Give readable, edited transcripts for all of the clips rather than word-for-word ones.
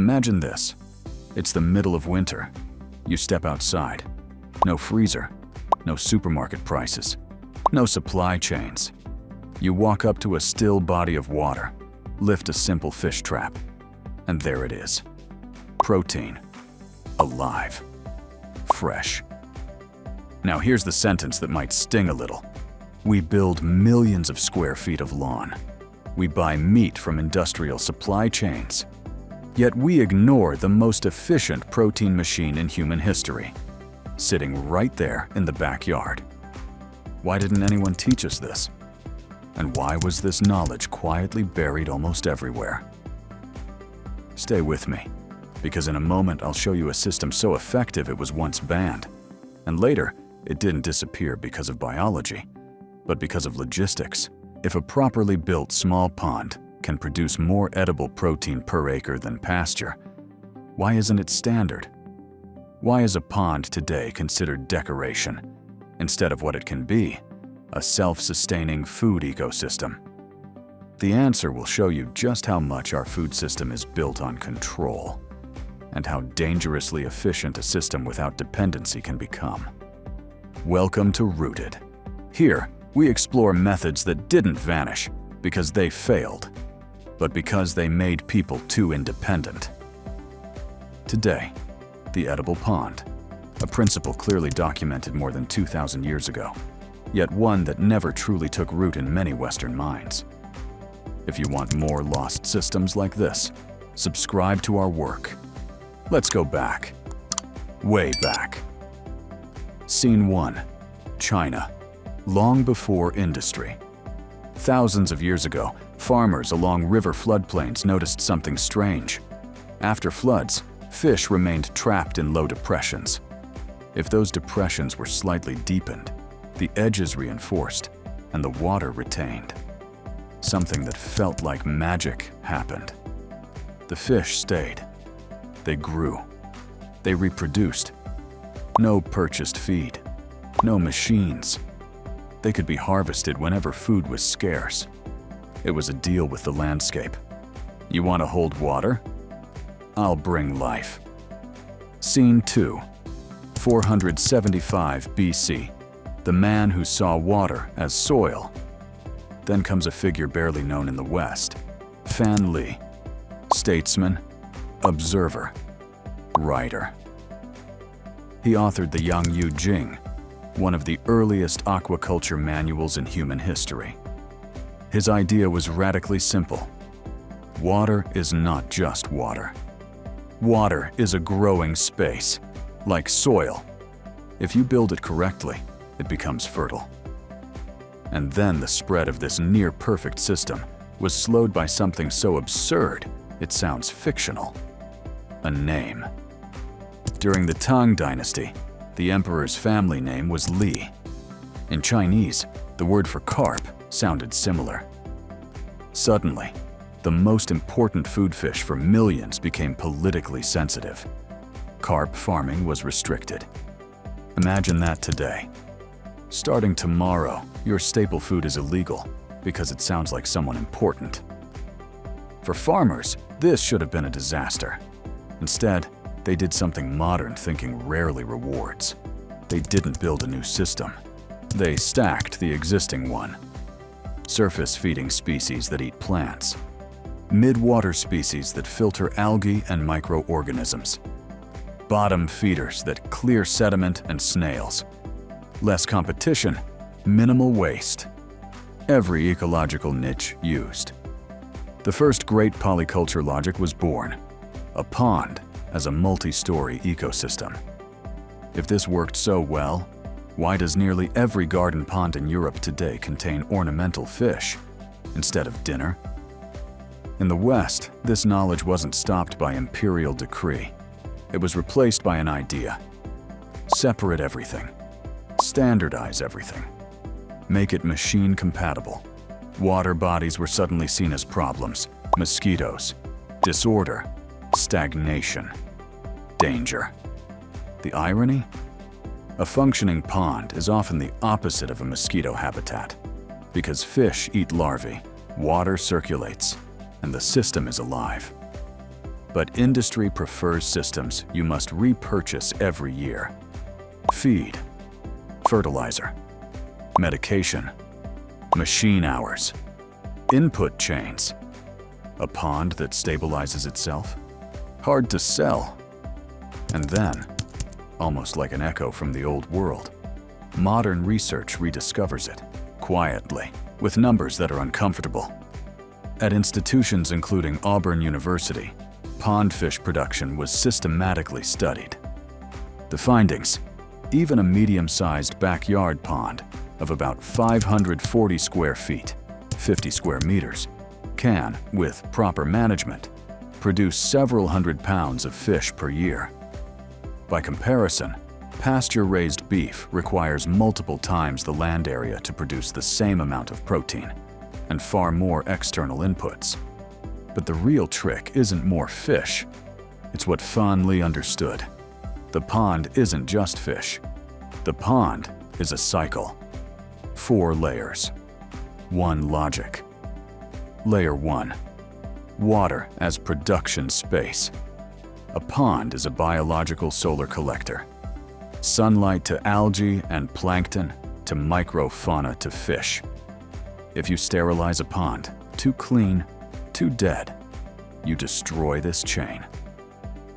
Imagine this. It's the middle of winter. You step outside. No freezer, no supermarket prices, no supply chains. You walk up to a still body of water, lift a simple fish trap, and there it is. Protein. Alive. Fresh. Now here's the sentence that might sting a little. We build millions of square feet of lawn. We buy meat from industrial supply chains. Yet we ignore the most efficient protein machine in human history, sitting right there in the backyard. Why didn't anyone teach us this? And why was this knowledge quietly buried almost everywhere? Stay with me, because in a moment I'll show you a system so effective it was once banned, and later it didn't disappear because of biology, but because of logistics. If a properly built small pond can produce more edible protein per acre than pasture, why isn't it standard? Why is a pond today considered decoration instead of what it can be, a self-sustaining food ecosystem? The answer will show you just how much our food system is built on control and how dangerously efficient a system without dependency can become. Welcome to Rooted. Here, we explore methods that didn't vanish because they failed, but because they made people too independent. Today, the edible pond, a principle clearly documented more than 2,000 years ago, yet one that never truly took root in many Western minds. If you want more lost systems like this, subscribe to our work. Let's go back. Way back. Scene 1. China. Long before industry. Thousands of years ago, farmers along river floodplains noticed something strange. After floods, fish remained trapped in low depressions. If those depressions were slightly deepened, the edges reinforced, and the water retained. Something that felt like magic happened. The fish stayed. They grew. They reproduced. No purchased feed. No machines. They could be harvested whenever food was scarce. It was a deal with the landscape. You want to hold water? I'll bring life. Scene 2. 475 BC. The man who saw water as soil. Then comes a figure barely known in the West. Fan Li. Statesman, observer, writer. He authored the Yang Yu Jing, one of the earliest aquaculture manuals in human history. His idea was radically simple. Water is not just water. Water is a growing space, like soil. If you build it correctly, it becomes fertile. And then the spread of this near-perfect system was slowed by something so absurd it sounds fictional. A name. During the Tang Dynasty, the emperor's family name was Li. In Chinese, the word for carp sounded similar. Suddenly, the most important food fish for millions became politically sensitive. Carp farming was restricted. Imagine that today. Starting tomorrow, your staple food is illegal because it sounds like someone important. For farmers, this should have been a disaster. Instead, they did something modern thinking rarely rewards. They didn't build a new system. They stacked the existing one. Surface-feeding species that eat plants. Mid-water species that filter algae and microorganisms. Bottom feeders that clear sediment and snails. Less competition, minimal waste. Every ecological niche used. The first great polyculture logic was born. A pond as a multi-story ecosystem. If this worked so well, why does nearly every garden pond in Europe today contain ornamental fish instead of dinner? In the West, this knowledge wasn't stopped by imperial decree. It was replaced by an idea. Separate everything. Standardize everything. Make it machine compatible. Water bodies were suddenly seen as problems. Mosquitoes. Disorder. Stagnation. Danger. The irony? A functioning pond is often the opposite of a mosquito habitat. Because fish eat larvae, water circulates, and the system is alive. But industry prefers systems you must repurchase every year. Feed, fertilizer, medication, machine hours, input chains. A pond that stabilizes itself? Hard to sell. And then, almost like an echo from the old world, modern research rediscovers it, quietly, with numbers that are uncomfortable. At institutions including Auburn University, pond fish production was systematically studied. The findings: even a medium-sized backyard pond of about 540 square feet, 50 square meters, can, with proper management, produce several hundred pounds of fish per year. By comparison, pasture-raised beef requires multiple times the land area to produce the same amount of protein, and far more external inputs. But the real trick isn't more fish. It's what Fan Li understood. The pond isn't just fish. The pond is a cycle. 4 layers. 1 logic. Layer 1. Water as production space. A pond is a biological solar collector. Sunlight to algae and plankton, to microfauna to fish. If you sterilize a pond, too clean, too dead, you destroy this chain.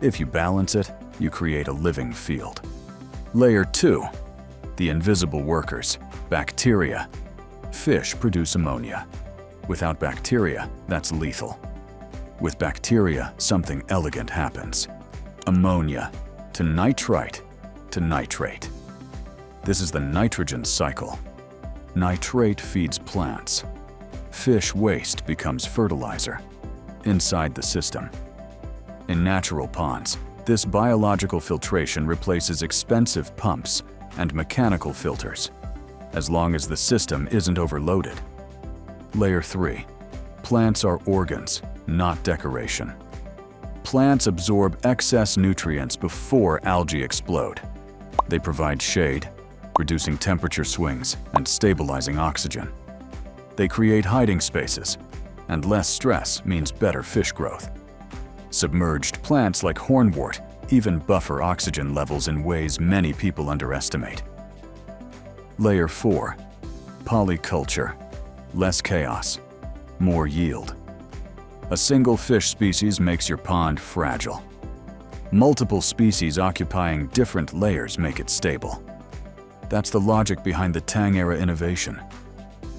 If you balance it, you create a living field. Layer 2. The invisible workers, bacteria. Fish produce ammonia. Without bacteria, that's lethal. With bacteria, something elegant happens. Ammonia to nitrite to nitrate. This is the nitrogen cycle. Nitrate feeds plants. Fish waste becomes fertilizer inside the system. In natural ponds, this biological filtration replaces expensive pumps and mechanical filters, as long as the system isn't overloaded. Layer 3. Plants are organs, not decoration. Plants absorb excess nutrients before algae explode. They provide shade, reducing temperature swings and stabilizing oxygen. They create hiding spaces, and less stress means better fish growth. Submerged plants like hornwort even buffer oxygen levels in ways many people underestimate. Layer 4. Polyculture. Less chaos, more yield. A single fish species makes your pond fragile. Multiple species occupying different layers make it stable. That's the logic behind the Tang-era innovation.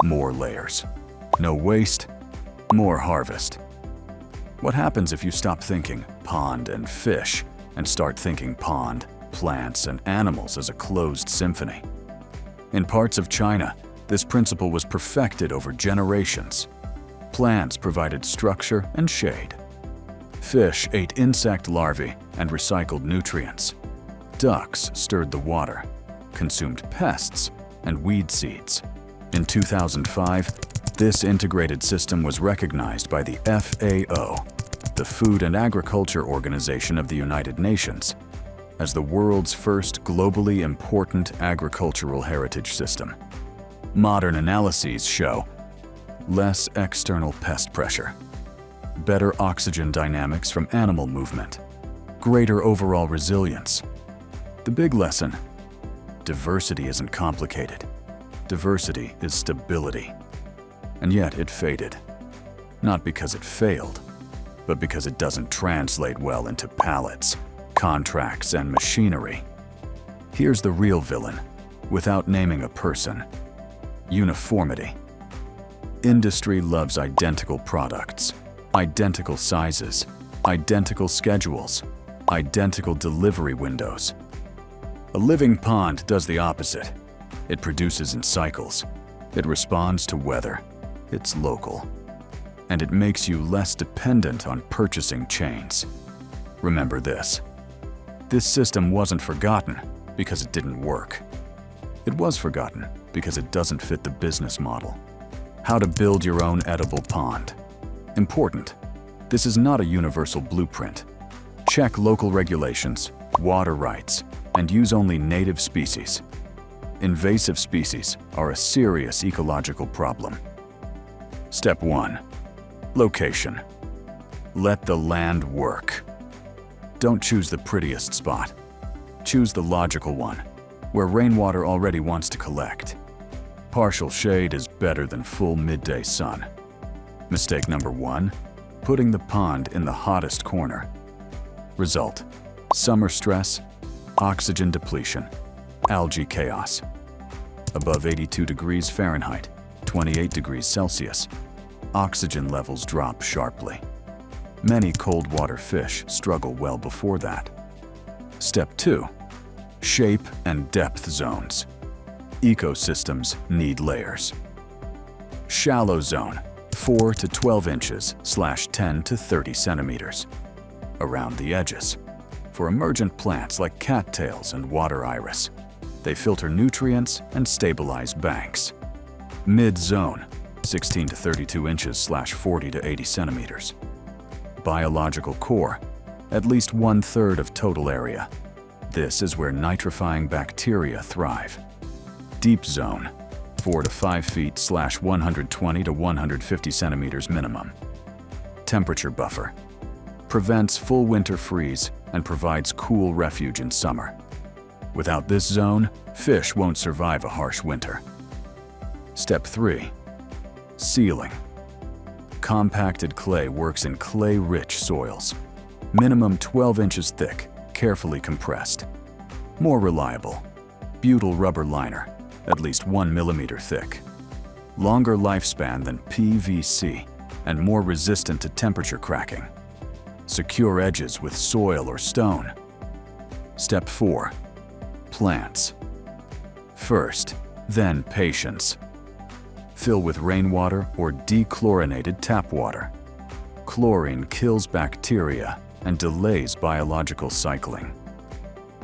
More layers. No waste, more harvest. What happens if you stop thinking pond and fish and start thinking pond, plants, and animals as a closed symphony? In parts of China, this principle was perfected over generations. Plants provided structure and shade. Fish ate insect larvae and recycled nutrients. Ducks stirred the water, consumed pests, and weed seeds. In 2005, this integrated system was recognized by the FAO, the Food and Agriculture Organization of the United Nations, as the world's first globally important agricultural heritage system. Modern analyses show less external pest pressure, better oxygen dynamics from animal movement, greater overall resilience. The big lesson: diversity isn't complicated. Diversity is stability. And yet it faded. Not because it failed, but because it doesn't translate well into pallets, contracts, and machinery. Here's the real villain, without naming a person: uniformity. Industry loves identical products, identical sizes, identical schedules, identical delivery windows. A living pond does the opposite. It produces in cycles. It responds to weather. It's local. And it makes you less dependent on purchasing chains. Remember this. This system wasn't forgotten because it didn't work. It was forgotten because it doesn't fit the business model. How to build your own edible pond. Important. This is not a universal blueprint. Check local regulations, water rights, and use only native species. Invasive species are a serious ecological problem. Step 1. Location. Let the land work. Don't choose the prettiest spot. Choose the logical one, where rainwater already wants to collect. Partial shade is better than full midday sun. Mistake number 1, putting the pond in the hottest corner. Result: summer stress, oxygen depletion, algae chaos. Above 82 degrees Fahrenheit, 28 degrees Celsius, oxygen levels drop sharply. Many cold water fish struggle well before that. Step 2. Shape and depth zones. Ecosystems need layers. Shallow zone, 4 to 12 inches / 10 to 30 centimeters. Around the edges. For emergent plants like cattails and water iris. They filter nutrients and stabilize banks. Mid-zone, 16 to 32 inches / 40 to 80 centimeters. Biological core, at least 1/3 of total area. This is where nitrifying bacteria thrive. Deep zone, 4 to 5 feet / 120 to 150 centimeters minimum. Temperature buffer, prevents full winter freeze and provides cool refuge in summer. Without this zone, fish won't survive a harsh winter. Step 3. Sealing. Compacted clay works in clay-rich soils. Minimum 12 inches thick, carefully compressed. More reliable. Butyl rubber liner, at least 1 millimeter thick. Longer lifespan than PVC and more resistant to temperature cracking. Secure edges with soil or stone. Step 4. Plants. First, then patience. Fill with rainwater or dechlorinated tap water. Chlorine kills bacteria and delays biological cycling.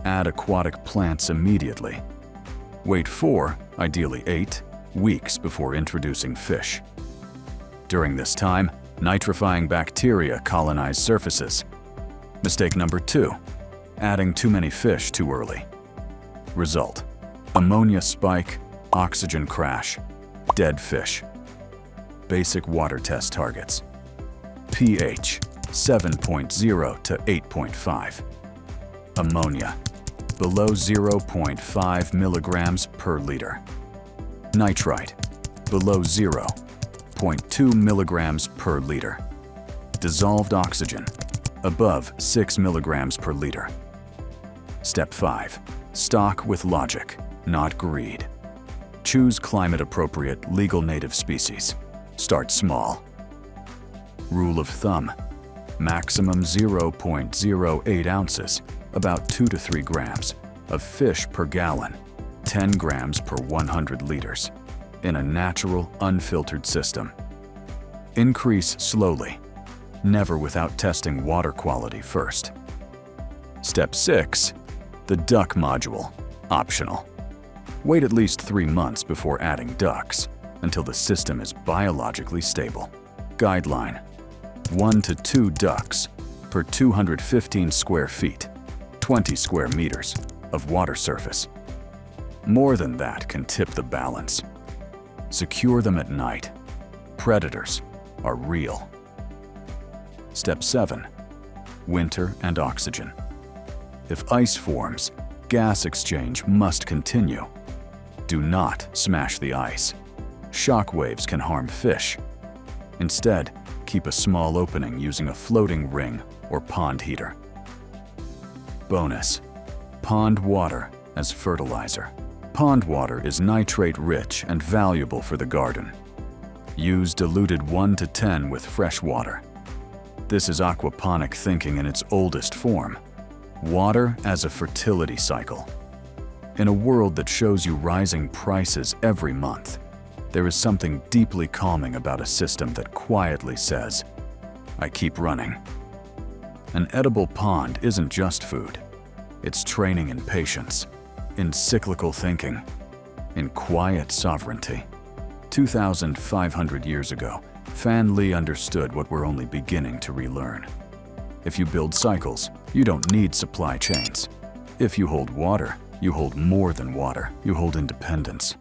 Add aquatic plants immediately. Wait 4, ideally 8, weeks before introducing fish. During this time, nitrifying bacteria colonize surfaces. Mistake number 2, adding too many fish too early. Result: ammonia spike, oxygen crash, dead fish. Basic water test targets. pH 7.0 to 8.5. Ammonia below 0.5 milligrams per liter. Nitrite below 0.2 milligrams per liter. Dissolved oxygen above 6 milligrams per liter. Step 5. Stock with logic, not greed. Choose climate-appropriate, legal native species. Start small. Rule of thumb: maximum 0.08 ounces, about 2 to 3 grams, of fish per gallon, 10 grams per 100 liters, in a natural, unfiltered system. Increase slowly, never without testing water quality first. Step 6. The duck module, optional. Wait at least 3 months before adding ducks, until the system is biologically stable. Guideline: 1 to 2 ducks per 215 square feet, 20 square meters, of water surface. More than that can tip the balance. Secure them at night. Predators are real. Step 7. Winter and oxygen. If ice forms, gas exchange must continue. Do not smash the ice. Shock waves can harm fish. Instead, keep a small opening using a floating ring or pond heater. Bonus: pond water as fertilizer. Pond water is nitrate-rich and valuable for the garden. Use diluted 1 to 10 with fresh water. This is aquaponic thinking in its oldest form. Water as a fertility cycle. In a world that shows you rising prices every month, there is something deeply calming about a system that quietly says, "I keep running." An edible pond isn't just food. It's training in patience, in cyclical thinking, in quiet sovereignty. 2,500 years ago, Fan Li understood what we're only beginning to relearn. If you build cycles, you don't need supply chains. If you hold water, you hold more than water. You hold independence.